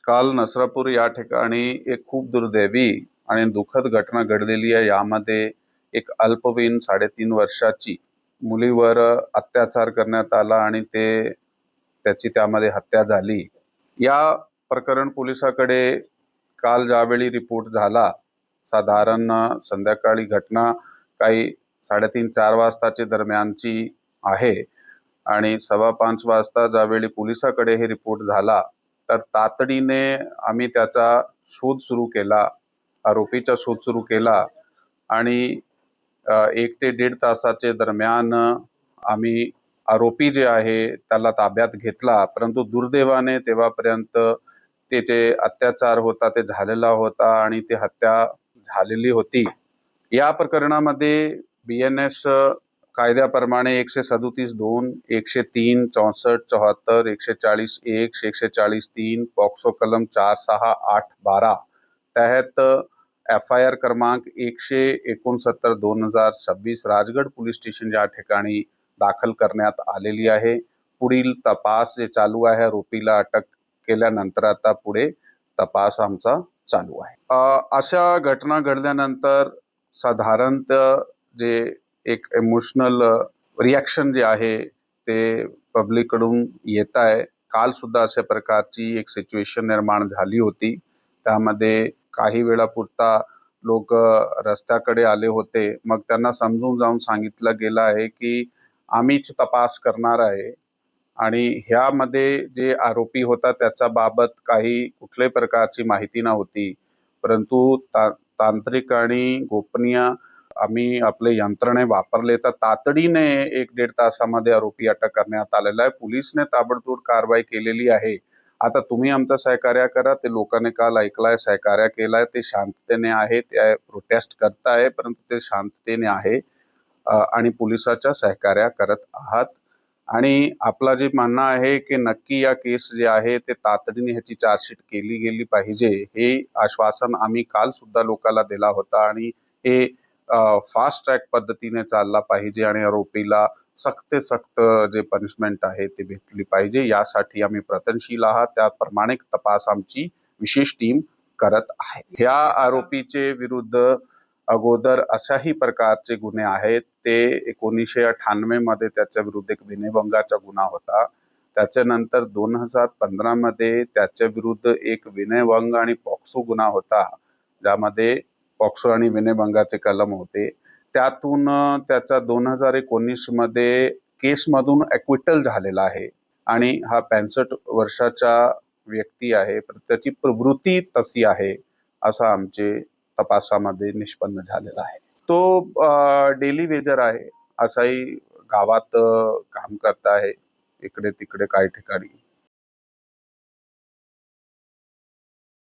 काल नसरापूर या ठिकाणी एक खूप दुर्दैवी आणि दुःखद घटना घडलेली आहे। यामध्ये एक अल्पवयीन 3.5 वर्षाची मुलीवर अत्याचार करण्यात आला आणि त्याची त्यामध्ये हत्या झाली। या प्रकरण पोलिसाकडे काल ज्यावेळी रिपोर्ट झाला, साधारण संध्याकाळी घटना काही 3:30-4 वाजताच्या दरम्यानची आहे आणि 4:15 वाजता ज्यावेळी पोलिसाकडे हे रिपोर्ट झाला तर तातडीने आम्ही त्याचा शोध सुरू केला, आरोपीचा शोध सुरू केला आणि 1 ते 1.5 तासाच्या दरम्यान आम्ही आरोपी जे आहे त्याला ताब्यात घेतला। परंतु दुर्दैवाने तेव्हापर्यंत ते जे अत्याचार होता ते झालेला होता आणि ती हत्या झालेली होती। या प्रकरणामध्ये BNS कायद्याप्रमाणे 137(2), 103, 64, 74, 140(1), 140(3), पॉक्सो कलम 468(12) तहत FIR क्रमांक 169/2026 राजगड पोलीस स्टेशन या ठिकाणी दाखल करण्यात आलेली आहे। पुढील तपास जे चालू आहे, आरोपीला अटक केल्यानंतर आता पुढे तपास आमचा चालू आहे। अशा घटना घडल्यानंतर साधारणतः जे एक इमोशनल रिएक्शन जे आहे ते पब्लिक कडून येत आहे। काल सुद्धा अशा प्रकारची एक सिच्युएशन निर्माण झाली होती। त्यामध्ये काही वेळापुरता लोक रस्त्याकडे आले होते, मग त्यांना समजून जाऊन सांगितलं गेलं आहे की आम्हीच तपास करणार आहे आणि ह्यामध्ये जे आरोपी होता त्याच्या बाबत काही कुठल्याही प्रकारची माहिती नव्हती। परंतु तांत्रिक आणि गोपनीय आम्ही आपले यंत्रणे वापरले तर तातडीने 1-1.5 तासामध्ये आरोपी अटक करण्यात आलेला आहे। पोलिसने ताबडतोब कारवाई केलेली आहे। आता तुम्ही आमचं सहकार्य करा। ते लोकांनी काल ऐकलाय, सहकार्य केलाय, ते शांततेने आहे, ते प्रोटेस्ट करताय, परंतु ते शांततेने आहे आणि पोलिसाच्या सहकार्य करत आहात। आणि आपला जे म्हणणं आहे की नक्की या केस जे आहे ते तातडीने ह्याची चार्जशीट केली गेली पाहिजे, हे आश्वासन आम्ही काल सुद्धा लोकांना दिला होता आणि हे फास्ट ट्रॅक पद्धतीने चालला पाहिजे आणि आरोपीला सक्त जे पनिशमेंट आहे ते भेटली पाहिजे। यासाठी आम्ही प्रयत्नशील आहात। त्याप्रमाणे तपास आमची विशेष टीम करत आहे। ह्या आरोपीचे विरुद्ध अगोदर अशाही प्रकारचे गुन्हे आहेत। ते 1998 मध्ये त्याच्या विरुद्ध एक विनयभंगाचा गुन्हा होता। त्याच्यानंतर 2015 मध्ये त्याच्या विरुद्ध एक विनयभंग आणि पॉक्सो गुन्हा होता, ज्यामध्ये पॉक्सो आणि विनयभंगाचे कलम होते। त्यातून त्याचा 2019 मध्ये केसमधून ॲक्विटल झालेला आहे आणि हा 65 वर्षाचा व्यक्ती आहे, पण त्याची प्रवृत्ती तशी आहे असं आमचे तपासामध्ये निष्पन्न झालेला आहे। तो डेली वेजर आहे, असाही गावात काम करत आहे, इकडे तिकडे काही ठिकाणी।